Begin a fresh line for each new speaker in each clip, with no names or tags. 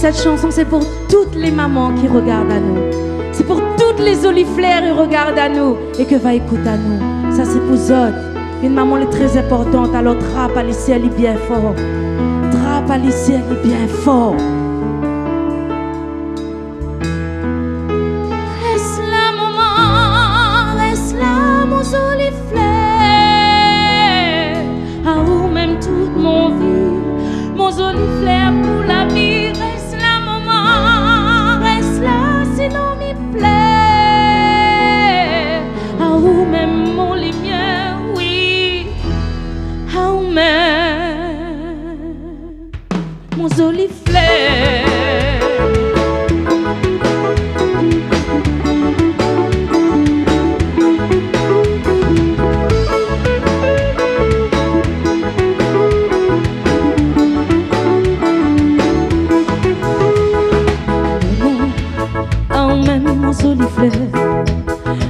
cette chanson, c'est pour toutes les mamans qui regardent à nous. C'est pour toutes les oliflères qui regardent à nous et que va écouter à nous. Ça, c'est pour Zod. Une maman est très importante, alors trappe à l'ici, elle est bien fort. Trappe à l'ici, elle est bien fort. Reste là, maman, reste là, mon oliflère. À où même toute mon vie, mon oliflère pour la vie. Reste là, maman, reste là, sinon m'y plaît. À où même mon lumière, oui. À où même mon oliflère.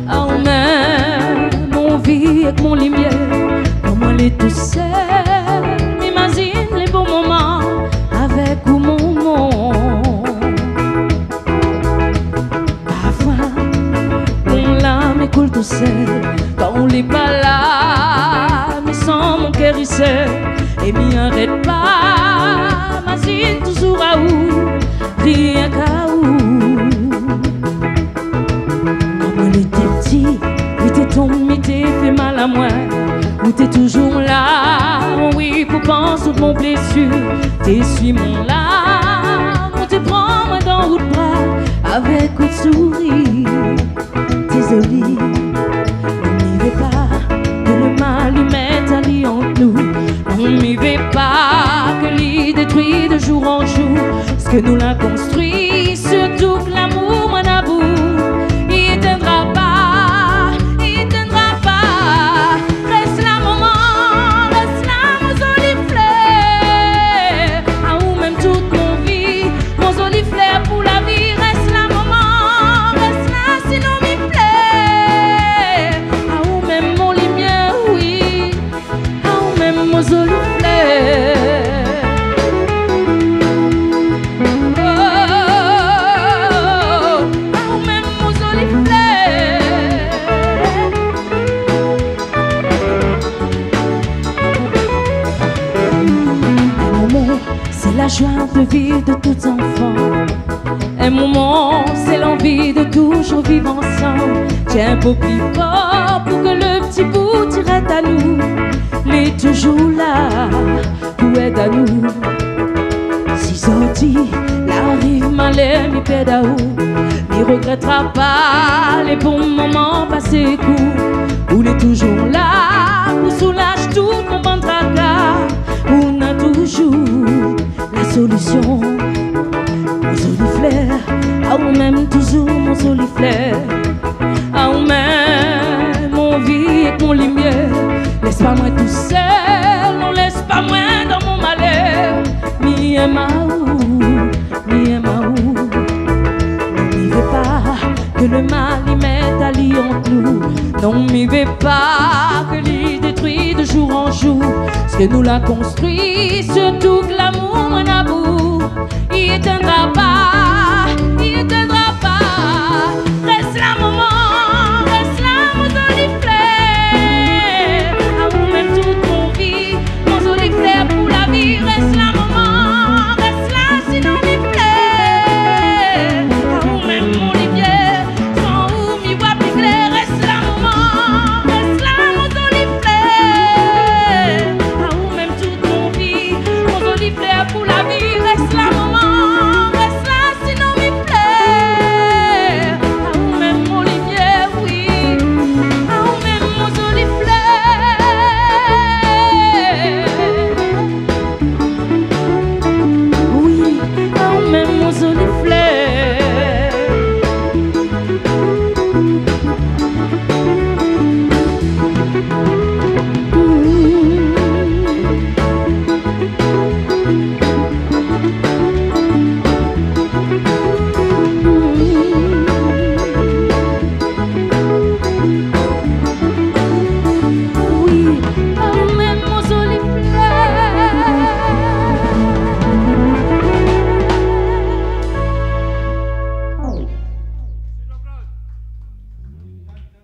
Ah, même mon vie avec mon lumière, comment elle est tout seul. M'imagine les beaux moments avec ou mon monde. Parfois, mon larme coule tout seul quand on n'est pas là, mais sans mon cœur il sait et m'y arrête pas. M'imagine toujours à où, rien qu'à où. Où t'es fait mal à moi, où t'es toujours là, oui, pour penser de mon blessure. T'essuies mon larme, où t'es prends moi dans le bras, avec coup de sourire. Désolé, on n'y va pas, que le mal y mette un lit entre nous. On n'y va pas, que l'y détruit de jour en jour ce que nous l'a construit, surtout que l'amour m'en a bout. Il éteindra pas. La joie de vie de tout enfant. Un moment, c'est l'envie de toujours vivre ensemble. Tiens, beau plus fort pour que le petit bout t'irait à nous. Il est toujours là pour aider à nous. Si sorti, l'arrive malais, mi pédao. Il regrettera pas les bons moments passés courts. Il est toujours là pour soulager tout mon ventre à gare. On a toujours la solution, mon oliflère. Ah, ou même toujours mon oliflère. Ah, ou même mon vie et mon lumière. Laisse pas moi tout seul, non laisse pas moi dans mon malheur. Mi et maou, mi et maou. Non m'y vais pas, que le mal y mette à lit entre nous. Non m'y vais pas, que l'y détruit de jour en jour ce que nous l'a construit, surtout que l'amour m'en a bout.